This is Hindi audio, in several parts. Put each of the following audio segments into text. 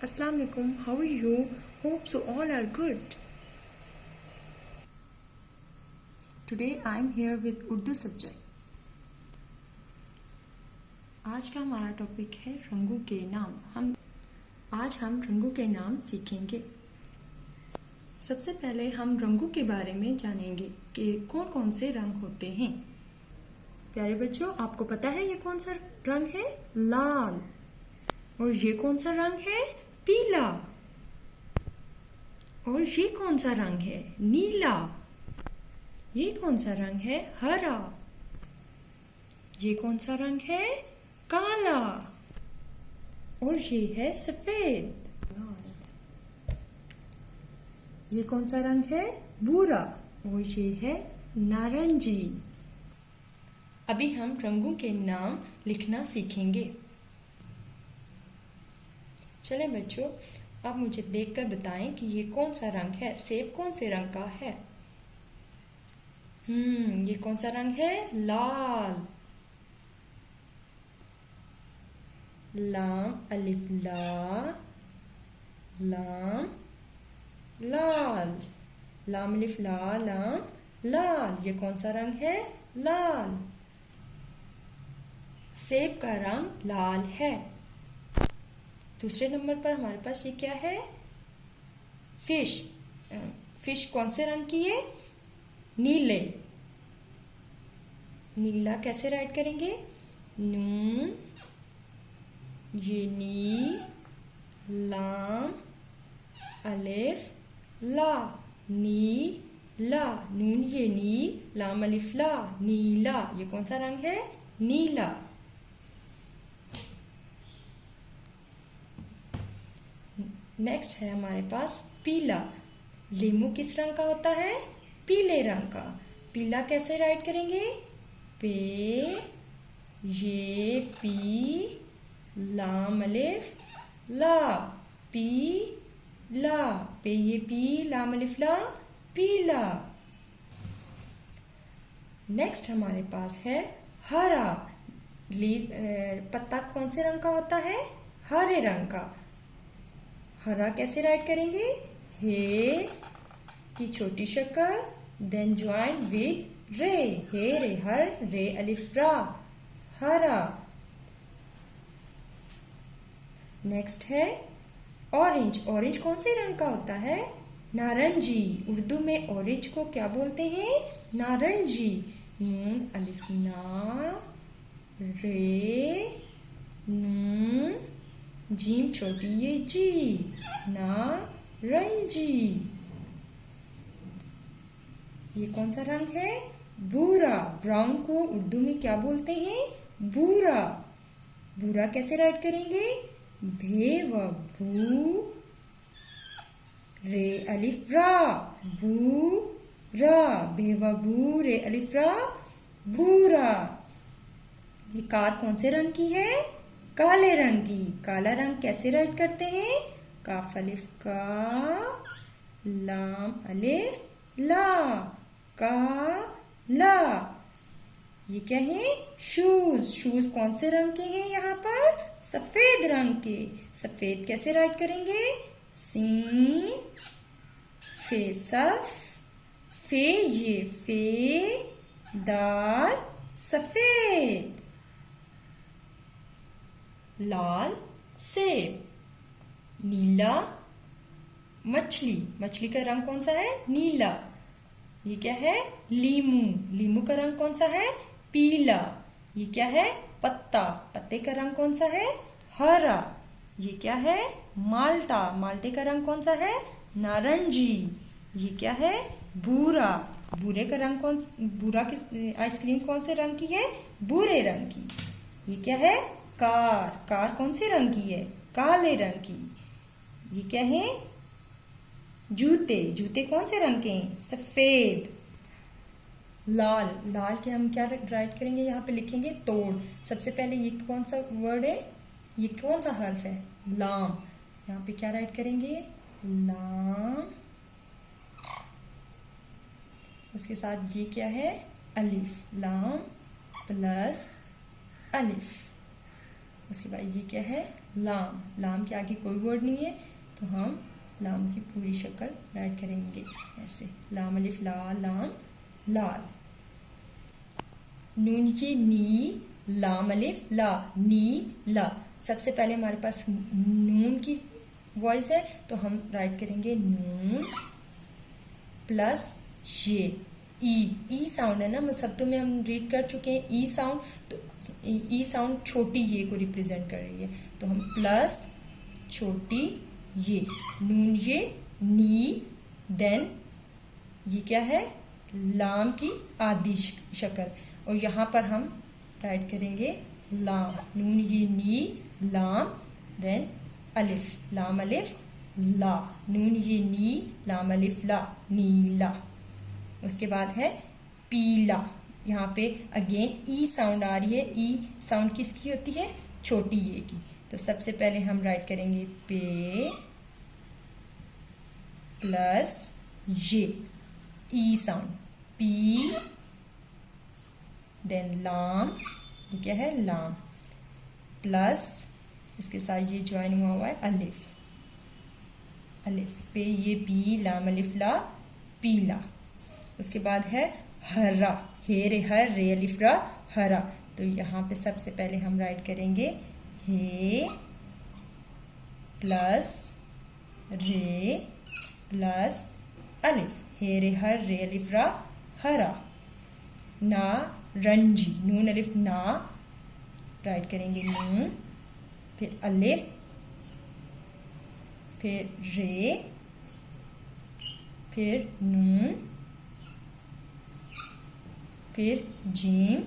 Assalamu alaikum. How are you? Hope so all are good. Today I am here with Urdu subject. आज का हमारा टॉपिक है रंगों के नाम। आज हम रंगों के नाम सीखेंगे। सबसे पहले हम रंगों के बारे में जानेंगे कि कौन कौन से रंग होते हैं। प्यारे बच्चों, आपको पता है ये कौन सा रंग है? लाल। और ये कौन सा रंग है? पीला। और ये कौन सा रंग है? नीला। ये कौन सा रंग है? हरा। ये कौन सा रंग है? काला। और ये है सफेद। ये कौन सा रंग है? भूरा। और ये है नारंगी। अभी हम रंगों के नाम लिखना सीखेंगे। चलें बच्चों, आप मुझे देखकर बताएं कि ये कौन सा रंग है। सेब कौन से रंग का है? ये कौन सा रंग है? लाल। लाम अलिफ ला, लाम लाल। लाम अलिफ ला, लाम लाल। ये कौन सा रंग है? लाल। सेब का रंग लाल है। दूसरे नंबर पर हमारे पास ये क्या है? फिश। फिश कौन से रंग की है? नीले। नीला कैसे राइट करेंगे? नून, ये नी, लाम अलिफ ला, नी ला। नून ये नी, लाम अलिफ ला, नीला। ये कौन सा रंग है? नीला। नेक्स्ट है हमारे पास पीला। लीमू किस रंग का होता है? पीले रंग का। पीला कैसे राइट करेंगे? पे, ये पी, लाम अलिफ ला, पी ला। पे ये पी, लाम अलिफ ला, पीला। नेक्स्ट हमारे पास है हरा। पत्ता कौन से रंग का होता है? हरे रंग का। हरा कैसे राइट करेंगे? हे की छोटी शक्ल, देन ज्वाइन विद रे। हे रे हर, रे अलिफ रा, हरा। नेक्स्ट है ऑरेंज। ऑरेंज कौन से रंग का होता है? नारंगी। उर्दू में ऑरेंज को क्या बोलते हैं? नारंगी। नून अलिफ ना, रे, नून, जीम छोटी ये जी, नारंगी। ये कौन सा रंग है? भूरा। ब्राउन को उर्दू में क्या बोलते हैं? भूरा। भूरा कैसे राइट करेंगे? भे व भू, रे अलिफ रा, भू रा। भे व भू, रे अलिफ रा, भूरा। ये कार कौन से रंग की है? काले रंग की। काला रंग कैसे राइट करते हैं? काफ अलिफ का, लाम अलिफ ला, का ला। ये क्या है? शूज। शूज कौन से रंग के हैं यहाँ पर? सफेद रंग के। सफेद कैसे राइट करेंगे? सीन, फे सफ, फे ये फे, दाल सफेद। लाल सेब। नीला मछली। मछली का रंग कौन सा है? नीला। ये क्या है? लीमू। लीमू का रंग कौन सा है? पीला। ये क्या है? पत्ता। पत्ते का रंग कौन सा है? हरा। ये क्या है? माल्टा। माल्टे का रंग कौन सा है? नारंगी। ये क्या है? भूरा। भूरे का रंग भूरा किस आइसक्रीम कौन से रंग की है? भूरे रंग की। ये क्या है? कार। कार कौन से रंग की है? काले रंग की। ये क्या है? जूते। जूते कौन से रंग के हैं? सफेद। लाल। लाल के हम क्या राइट करेंगे? यहाँ पे लिखेंगे तोड़। सबसे पहले ये कौन सा वर्ड है? ये कौन सा हर्फ है? लाम। यहाँ पे क्या राइट करेंगे? लाम। उसके साथ ये क्या है? अलिफ। लाम प्लस अलिफ। उसके बाद ये क्या है? लाम, लाम के आगे कोई वर्ड नहीं है तो हम लाम की पूरी शक्ल राइट करेंगे ऐसे, लाम अलिफ ला, लाम लाल। नून की नी, लाम अलिफ ला, नी ला। सबसे पहले हमारे पास नून की वॉइस है तो हम राइट करेंगे नून प्लस ये, ई साउंड है ना, हम शब्दों में हम रीड कर चुके हैं ई साउंड, तो ई साउंड छोटी ये को रिप्रेजेंट कर रही है, तो हम प्लस छोटी ये, नून ये, नी, देन ये क्या है, लाम की आधी शक्ल, और यहाँ पर हम राइट करेंगे लाम, नून ये नी, लाम, देन अलिफ, लाम अलिफ ला, नून ये नी, लाम अलिफ ला, नीला। उसके बाद है पीला, यहाँ पे अगेन ई साउंड आ रही है, ई साउंड किसकी होती है, छोटी ये की, तो सबसे पहले हम राइट करेंगे पे प्लस ये, ई साउंड, पी, देन लाम, ये क्या है लाम, प्लस इसके साथ ये ज्वाइन हुआ है अलिफ, अलिफ पे ये पी, लाम अलिफ ला, पीला। उसके बाद है हरा, हे रे हर, रे अलिफ रा, हरा, तो यहाँ पे सबसे पहले हम राइट करेंगे हे प्लस रे प्लस अलिफ, हे रे हर, रे अलिफ रा, हरा। ना रंजी, नून अलिफ ना, राइट करेंगे नून, फिर अलिफ, फिर रे, फिर नून, फिर जीम,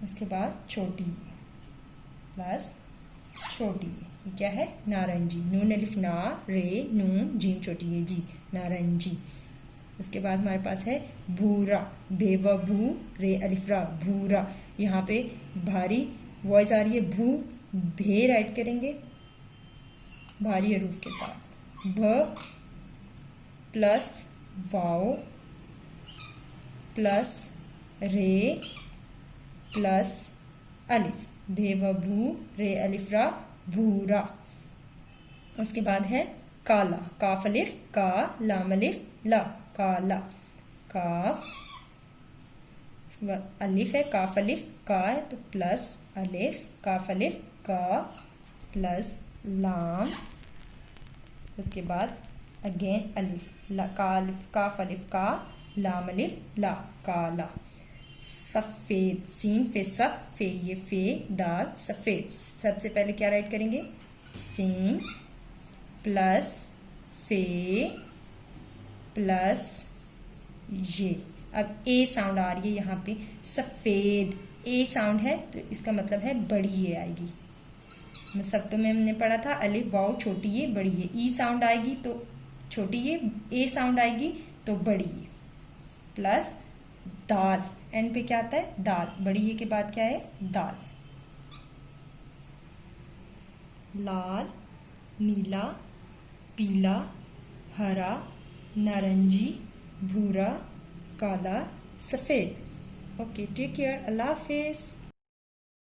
उसके बाद छोटी प्लस छोटी, ये क्या है नारंगी, नून अलिफ ना, रे, नून, जीम छोटी ये जी, नारंगी। उसके बाद हमारे पास है भूरा, बेव भू, रे अलिफ रा, भूरा, यहाँ पे भारी वॉइस आ रही है, भू, भे राइट करेंगे भारी हरूफ के साथ, भ प्लस वाओ प्लस रे प्लस अलिफ, भेव भू, रे अलिफ रा, भूरा। उसके बाद है काला, काफ अलिफ का, लाम अलिफ ला, काला, काफ, उसके बाद अलिफ है, काफ अलिफ का है तो प्लस अलिफ, काफ अलिफ का प्लस लाम, उसके बाद अगेन अलिफ, काफ अलिफ का, लाम अलिफ ला, काला। सफेद, सीन फे सफ, फे ये फे, दाल, सफेद। सबसे पहले क्या राइट करेंगे, सीन प्लस फे प्लस ये, अब ए साउंड आ रही है यहाँ पे, सफेद, ए साउंड है तो इसका मतलब है बड़ी ये आएगी, शब्दों में हमने पढ़ा था अलिफ वाओ छोटी ये बड़ी ये, ई साउंड आएगी तो छोटी ये, ए साउंड आएगी तो बड़ी ये, प्लस दाल, एंड पे क्या आता है दाल, बड़ी ये के बाद क्या है दाल। लाल, नीला, पीला, हरा, नारंगी, भूरा, काला, सफेद। ओके, टेक केयर, अल्लाह हाफिज।